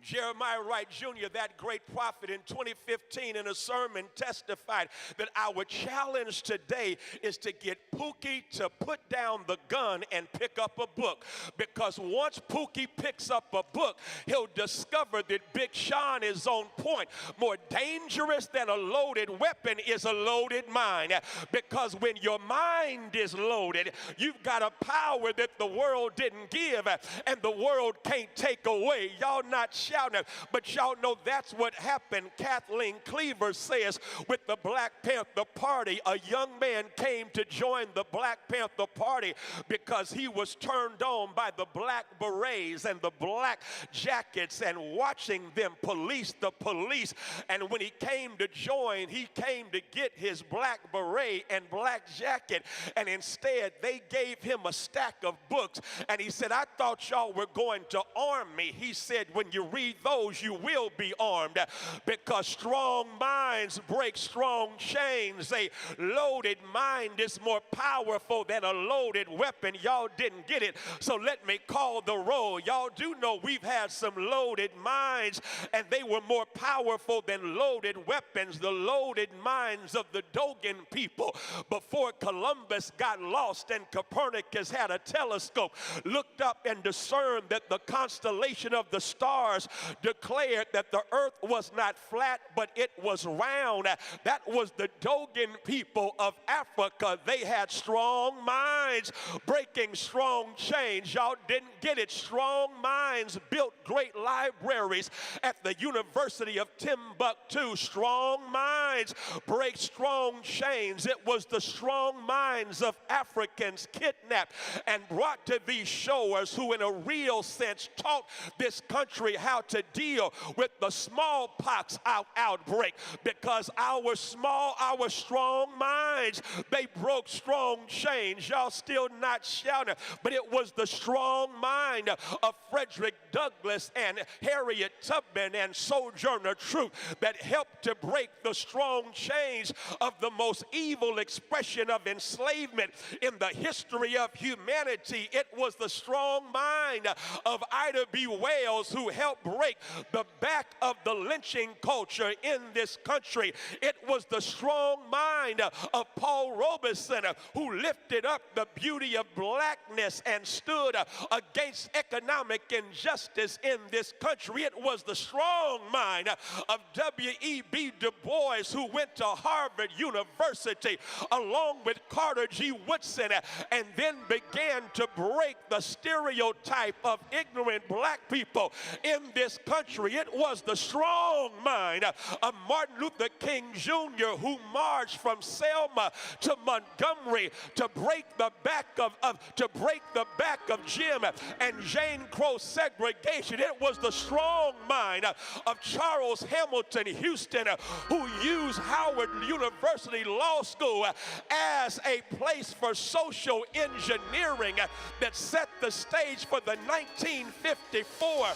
Jeremiah Wright Jr., that great prophet, in 2015 in a sermon testified that our challenge today is to get Pookie to put down the gun and pick up a book. Because once Pookie picks up a book, he'll discover that Big Sean is on point. More dangerous than a loaded weapon is a loaded mind. Because when your mind is loaded, you've got a power that the world didn't give and the world can't take away. Y'all not shouting, but y'all know that's what happened. Kathleen Cleaver says with the Black Panther Party, a young man came to join the Black Panther Party because he was turned on by the black berets and the black jackets and watching them police the police. And when he came to join, he came to get his black beret and black jacket, and instead they gave him a stack of books, and he said, I thought y'all were going to arm me. He said, when you read those, you will be armed, because strong minds break strong chains. A loaded mind is more powerful than a loaded weapon. Y'all didn't get it, so let me call the roll. Y'all do know we've had some loaded minds, and they were more powerful than loaded weapons. The loaded minds of the Dogon people before Columbus got lost and Copernicus had a telescope, looked up and discerned that the constellation of the stars declared that the earth was not flat, but it was round. That was the Dogon people of Africa. They had strong minds breaking strong chains. Y'all didn't get it. Strong minds built great libraries at the University of Timbuktu. Strong minds break strong chains. It was the strong minds of Africans kidnapped and brought to these shores who in a real sense taught this country how how to deal with the smallpox outbreak, because our strong minds, they broke strong chains. Y'all still not shouting, but it was the strong mind of Frederick Douglass and Harriet Tubman and Sojourner Truth that helped to break the strong chains of the most evil expression of enslavement in the history of humanity. It was the strong mind of Ida B. Wells who helped break the back of the lynching culture in this country. It was the strong mind of Paul Robeson who lifted up the beauty of blackness and stood against economic injustice in this country. It was the strong mind of W.E.B. Du Bois who went to Harvard University along with Carter G. Woodson and then began to break the stereotype of ignorant black people in this country. It was the strong mind of Martin Luther King Jr. who marched from Selma to Montgomery to break the back of Jim and Jane Crow segregation. It was the strong mind of Charles Hamilton Houston who used Howard University Law School as a place for social engineering that set the stage for the 1954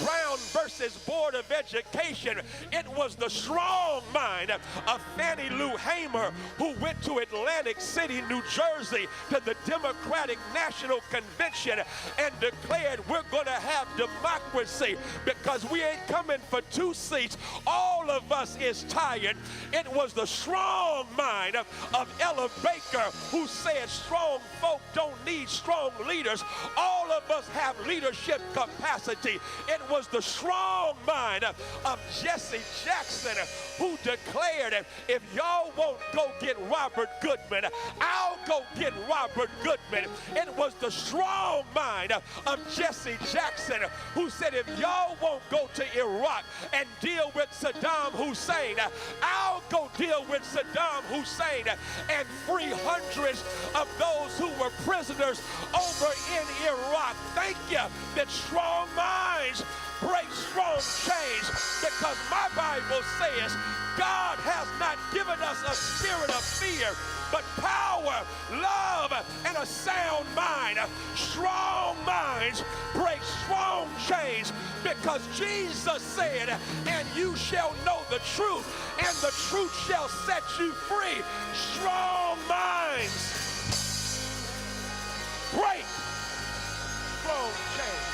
Brown versus Board of Education. It was the strong mind of Fannie Lou Hamer who went to Atlantic City, New Jersey to the Democratic National Convention and declared we're going to have democracy because we ain't coming for 2 seats. All of us is tired. It was the strong mind of Ella Baker who said strong folk don't need strong leaders. All of us have leadership capacity. It was the strong mind of Jesse Jackson who declared if y'all won't go get Robert Goodman, I'll go get Robert Goodman. It was the strong mind of Jesse Jackson who said if y'all won't go to Iraq and deal with Saddam Hussein, I'll go deal with Saddam Hussein and free hundreds of those who were prisoners over in Iraq. Thank you that strong minds break strong chains, because my Bible says God has not given us a spirit of fear, but power, love, and a sound mind. Strong minds break strong chains, because Jesus said, and you shall know the truth, and the truth shall set you free. Strong minds break strong chains.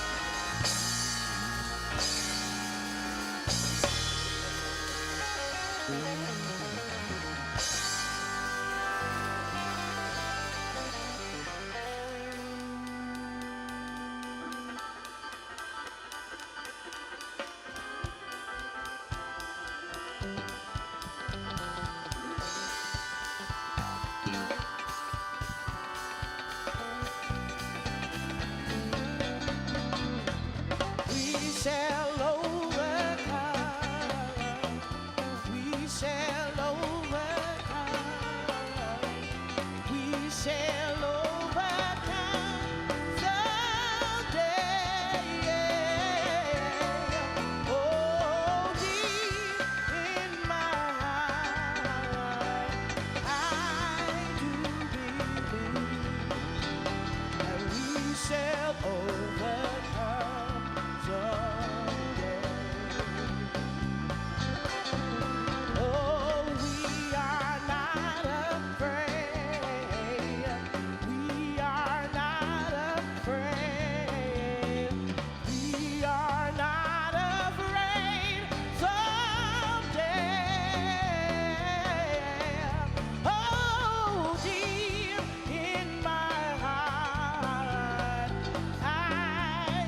I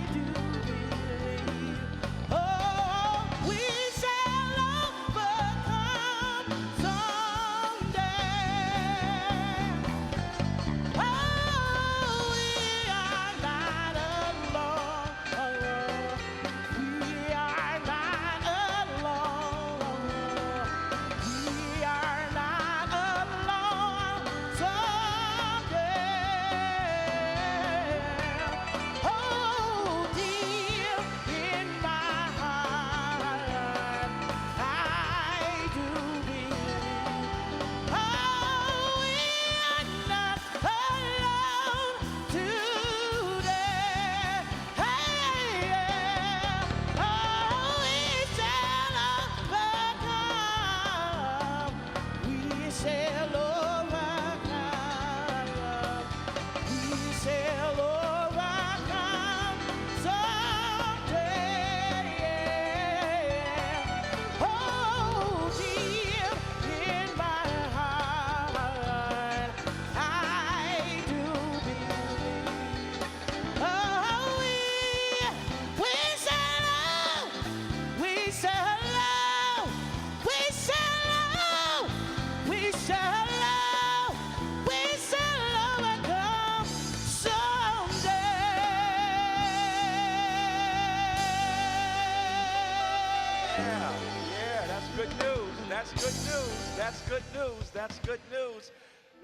That's good news. That's good news. That's good news.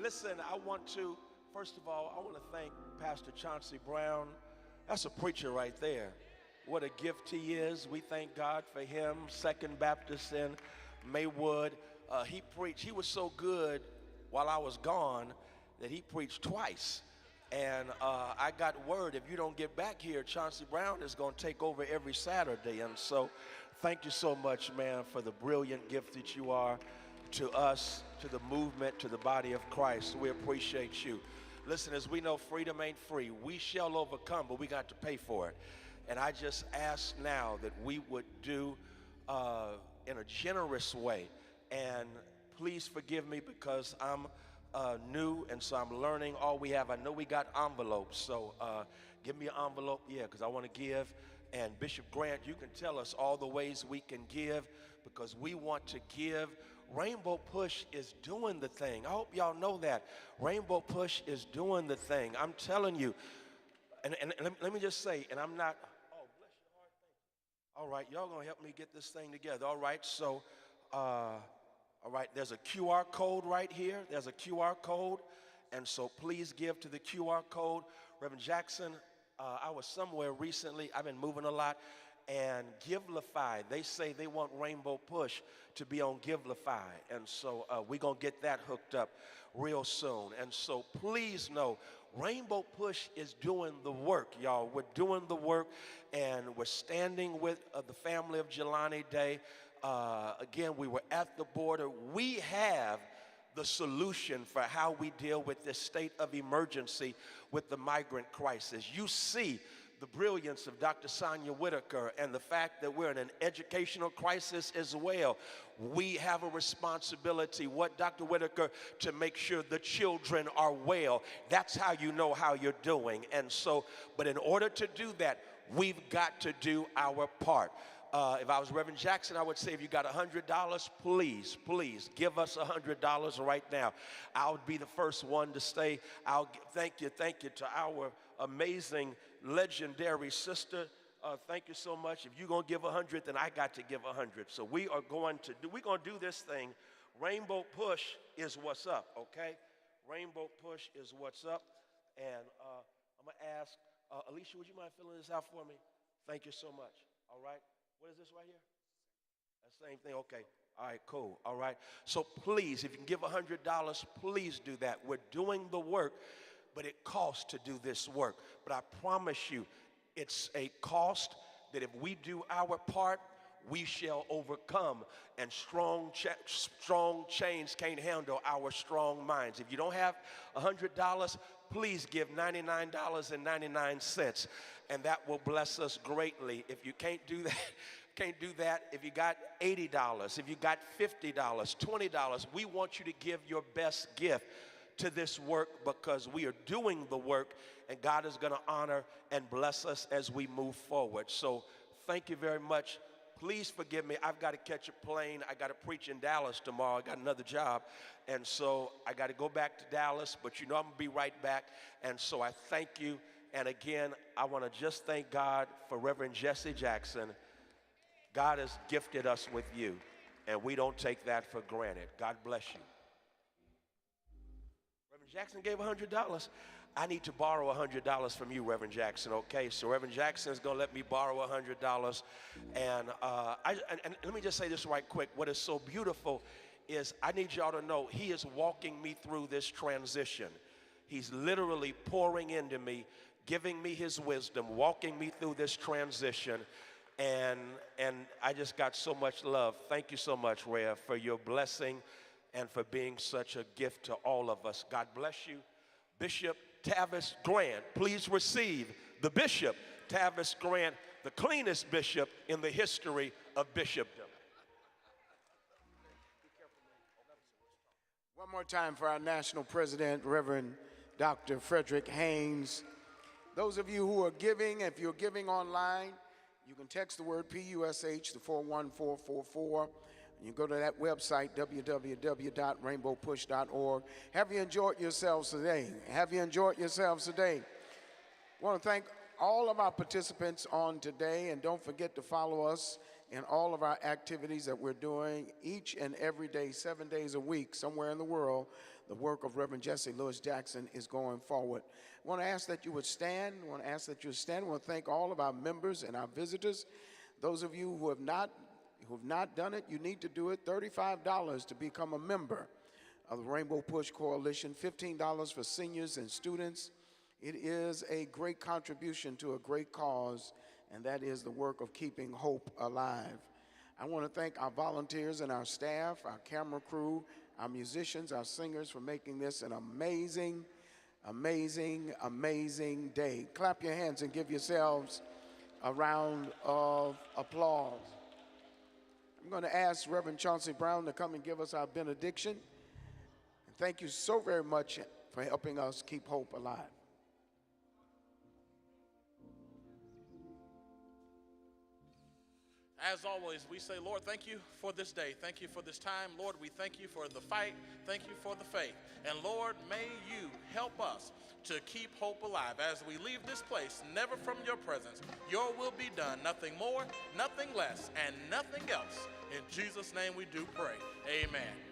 Listen, I want to, first of all, I want to thank Pastor Chauncey Brown. That's a preacher right there. What a gift he is. We thank God for him. Second Baptist in Maywood. He preached. He was so good while I was gone that he preached twice. And I got word, if you don't get back here, Chauncey Brown is going to take over every Saturday. And so thank you so much, man, for the brilliant gift that you are to us, to the movement, to the body of Christ. We appreciate you. Listen, as we know, freedom ain't free. We shall overcome, but we got to pay for it. And I just ask now that we would do in a generous way. And please forgive me because I'm new, and so I'm learning all we have. I know we got envelopes, so give me an envelope, yeah, because I want to give. And Bishop Grant, you can tell us all the ways we can give because we want to give. Rainbow Push is doing the thing. I hope y'all know that. Rainbow Push is doing the thing. I'm telling you. And let me just say, and I'm not, oh, bless your heart, thank you. All right, y'all going to help me get this thing together. All right, so, all right, there's a QR code right here. There's a QR code. And so please give to the QR code. Reverend Jackson, I was somewhere recently. I've been moving a lot. And Givelify, they say they want Rainbow Push to be on Givelify. And so we're going to get that hooked up real soon. And so please know, Rainbow Push is doing the work, y'all. We're doing the work, and we're standing with the family of Jelani Day. Again, we were at the border. We have the solution for how we deal with this state of emergency with the migrant crisis. You see the brilliance of Dr. Sonia Whitaker and the fact that we're in an educational crisis as well. We have a responsibility, what Dr. Whitaker, to make sure the children are well. That's how you know how you're doing. And so, but in order to do that, we've got to do our part. If I was Reverend Jackson, I would say if you got $100, please give us $100 right now. I would be the first one to say, thank you to our amazing, legendary sister. Thank you so much. If you're going to give 100, then I got to give 100. So we're going to do this thing. Rainbow Push is what's up, okay? Rainbow Push is what's up. And I'm going to ask, Alicia, would you mind filling this out for me? Thank you so much. All right. What is this right here? The same thing, okay. All right, cool, all right. So please, if you can give $100, please do that. We're doing the work, but it costs to do this work. But I promise you, it's a cost that if we do our part, we shall overcome. And strong chains can't handle our strong minds. If you don't have $100, please give $99.99. And that will bless us greatly. If you can't do that, if you got $80, if you got $50, $20, we want you to give your best gift to this work because we are doing the work and God is going to honor and bless us as we move forward. So thank you very much. Please forgive me. I've got to catch a plane. I got to preach in Dallas tomorrow. I got another job. And so I got to go back to Dallas, but you know I'm going to be right back. And so I thank you. And again, I want to just thank God for Reverend Jesse Jackson. God has gifted us with you, and we don't take that for granted. God bless you. Reverend Jackson gave $100. I need to borrow $100 from you, Reverend Jackson, okay? So Reverend Jackson is going to let me borrow $100. And let me just say this right quick. What is so beautiful is I need y'all to know he is walking me through this transition. He's literally pouring into me, giving me his wisdom, walking me through this transition. And I just got so much love. Thank you so much, Rev, for your blessing and for being such a gift to all of us. God bless you. Bishop Tavis Grant, please receive the Bishop Tavis Grant, the cleanest bishop in the history of bishopdom. One more time for our national president, Reverend Dr. Frederick Haynes. Those of you who are giving, if you're giving online, you can text the word PUSH to 41444. You go to that website, www.rainbowpush.org. Have you enjoyed yourselves today? Have you enjoyed yourselves today? I want to thank all of our participants on today, and don't forget to follow us in all of our activities that we're doing each and every day, 7 days a week, somewhere in the world. The work of Reverend Jesse Lewis Jackson is going forward. I want to ask that you would stand. I want to thank all of our members and our visitors. Those of you who have not done it, you need to do it. $35 to become a member of the Rainbow Push Coalition, $15 for seniors and students. It is a great contribution to a great cause, and that is the work of keeping hope alive. I want to thank our volunteers and our staff, our camera crew, our musicians, our singers for making this an amazing, amazing, amazing day. Clap your hands and give yourselves a round of applause. I'm going to ask Reverend Chauncey Brown to come and give us our benediction. And thank you so very much for helping us keep hope alive. As always, we say, Lord, thank you for this day. Thank you for this time. Lord, we thank you for the fight. Thank you for the faith. And Lord, may you help us to keep hope alive as we leave this place, never from your presence. Your will be done, nothing more, nothing less, and nothing else. In Jesus' name we do pray. Amen.